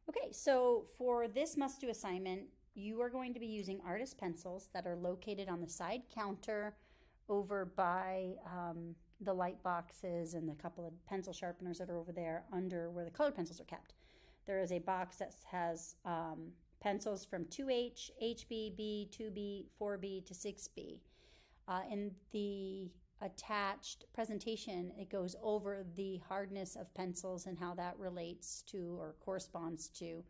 Okay, so for this must-do assignment, you are going to be using artist pencils that are located on the side counter over by the light boxes and the couple of pencil sharpeners that are over there under where the colored pencils are kept. There is a box that has pencils from 2H, HB, B, 2B, 4B to 6B. In the attached presentation, it goes over the hardness of pencils and how that relates to or corresponds to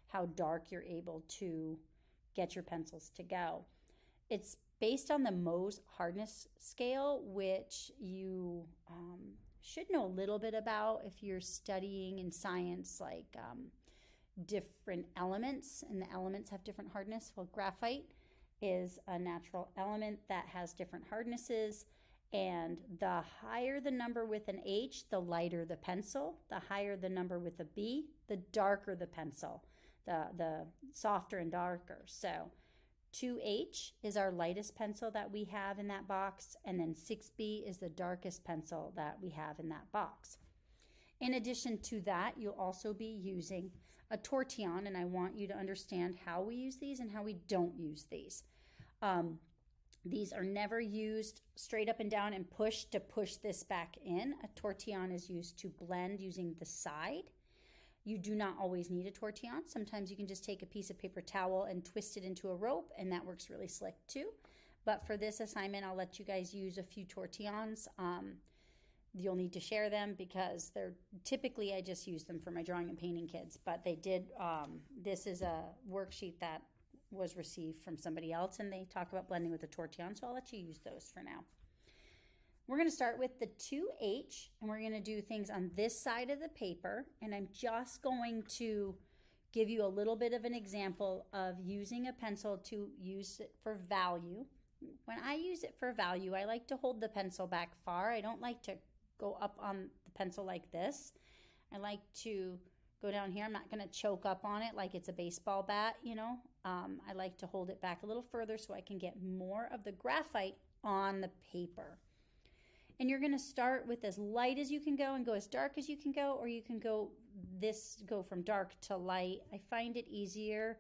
how dark you're able to get your pencils to go. It's based on the Mohs hardness scale, which you should know a little bit about if you're studying in science, like different elements, and the elements have different hardness. Well, graphite is a natural element that has different hardnesses, and the higher the number with an H, the lighter the pencil. The higher the number with a B, the darker the pencil, the softer and darker. So 2H is our lightest pencil that we have in that box, and then 6B is the darkest pencil that we have in that box. In addition to that, you'll also be using a tortillon, and I want you to understand how we use these and how we don't use these. These are never used straight up and down and pushed to push this back in. A tortillon is used to blend using the side. You do not always need a tortillon. Sometimes you can just take a piece of paper towel and twist it into a rope, and that works really slick too. But for this assignment, I'll let you guys use a few tortillons. You'll need to share them because they're typically, I just use them for my drawing and painting kids, but they did, this is a worksheet that was received from somebody else, and they talk about blending with the tortillon, so I'll let you use those for now. We're going to start with the 2H, and we're going to do things on this side of the paper, and I'm just going to give you a little bit of an example of using a pencil to use it for value. When I use it for value, I like to hold the pencil back far. I don't like to go up on the pencil like this. I like to go down here. I'm not going to choke up on it like it's a baseball bat, you know. I like to hold it back a little further so I can get more of the graphite on the paper. And you're going to start with as light as you can go and go as dark as you can go, or you can go from dark to light. I find it easier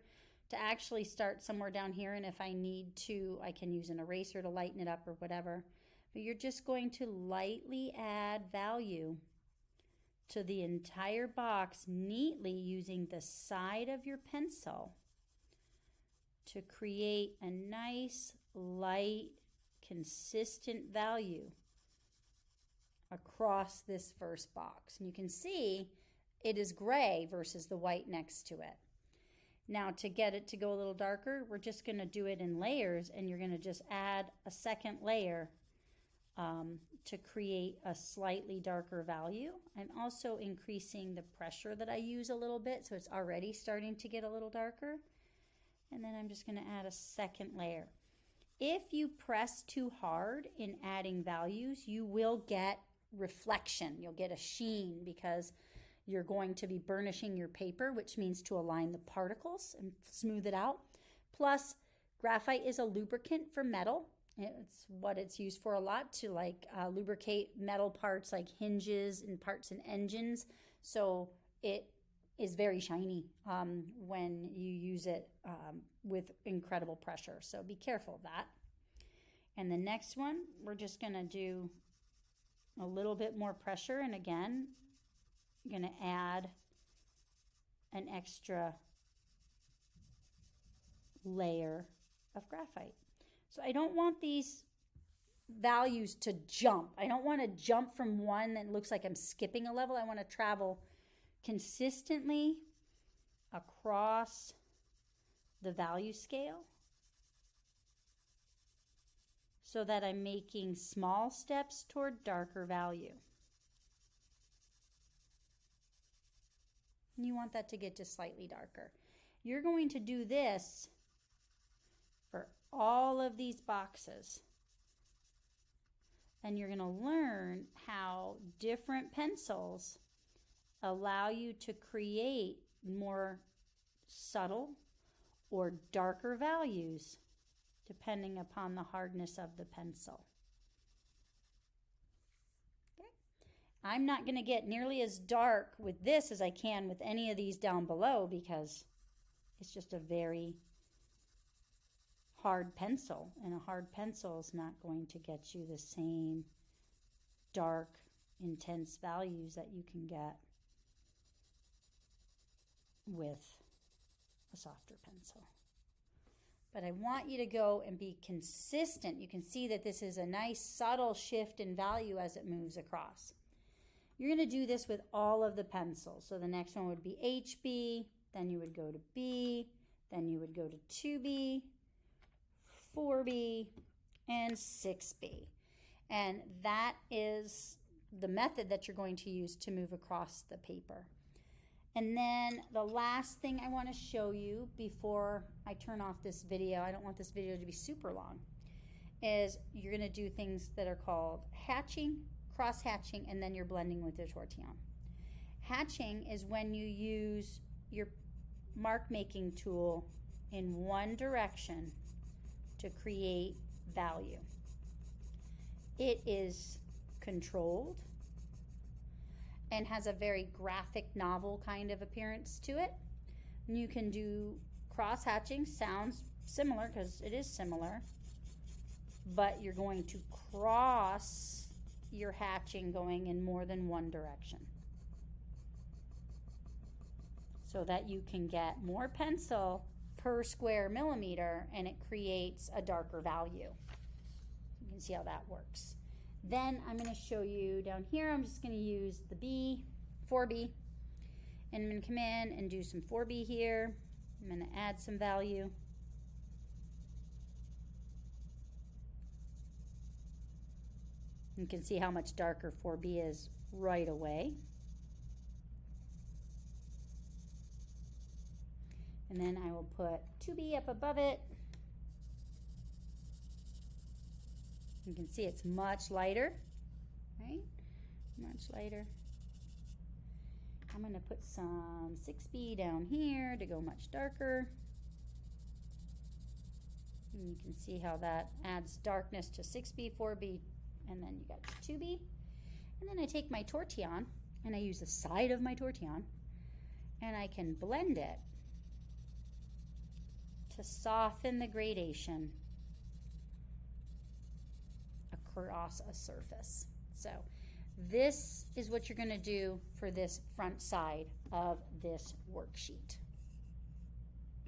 to actually start somewhere down here, and if I need to, I can use an eraser to lighten it up or whatever. But you're just going to lightly add value to the entire box neatly using the side of your pencil to create a nice, light, consistent value across this first box. And you can see it is gray versus the white next to it. Now, to get it to go a little darker, we're just going to do it in layers, and you're going to just add a second layer to create a slightly darker value. I'm also increasing the pressure that I use a little bit, so it's already starting to get a little darker. And then I'm just going to add a second layer. If you press too hard in adding values, you will get reflection. You'll get a sheen because you're going to be burnishing your paper, which means to align the particles and smooth it out. Plus, graphite is a lubricant for metal. It's what it's used for a lot, to lubricate metal parts like hinges and parts in engines. So it is very shiny when you use it with incredible pressure. So be careful of that. And the next one, we're just going to do a little bit more pressure. And again, I'm going to add an extra layer of graphite. So I don't want these values to jump. I don't want to jump from one that looks like I'm skipping a level. I want to travel consistently across the value scale so that I'm making small steps toward darker value. And you want that to get just slightly darker. You're going to do this for all of these boxes. And you're going to learn how different pencils allow you to create more subtle or darker values depending upon the hardness of the pencil. Okay. I'm not going to get nearly as dark with this as I can with any of these down below because it's just a very hard pencil, and a hard pencil is not going to get you the same dark, intense values that you can get with a softer pencil. But I want you to go and be consistent. You can see that this is a nice subtle shift in value as it moves across. You're going to do this with all of the pencils. So the next one would be HB, then you would go to B, then you would go to 2B, 4B, and 6B. And that is the method that you're going to use to move across the paper. And then the last thing I want to show you before I turn off this video, I don't want this video to be super long, is you're going to do things that are called hatching, cross hatching, and then you're blending with your tortillon. Hatching is when you use your mark making tool in one direction to create value. It is controlled and has a very graphic novel kind of appearance to it. And you can do cross hatching, sounds similar because it is similar, but you're going to cross your hatching going in more than one direction so that you can get more pencil per square millimeter and it creates a darker value. You can see how that works. Then I'm going to show you down here, I'm just going to use the 4B, and I'm going to come in and do some 4B here. I'm going to add some value. You can see how much darker 4B is right away. And then I will put 2B up above it. You can see it's much lighter, right? Much lighter. I'm going to put some 6B down here to go much darker. And you can see how that adds darkness to 6B, 4B, and then you got 2B. And then I take my tortillon, and I use the side of my tortillon, and I can blend it to soften the gradation across a surface. So this is what you're going to do for this front side of this worksheet.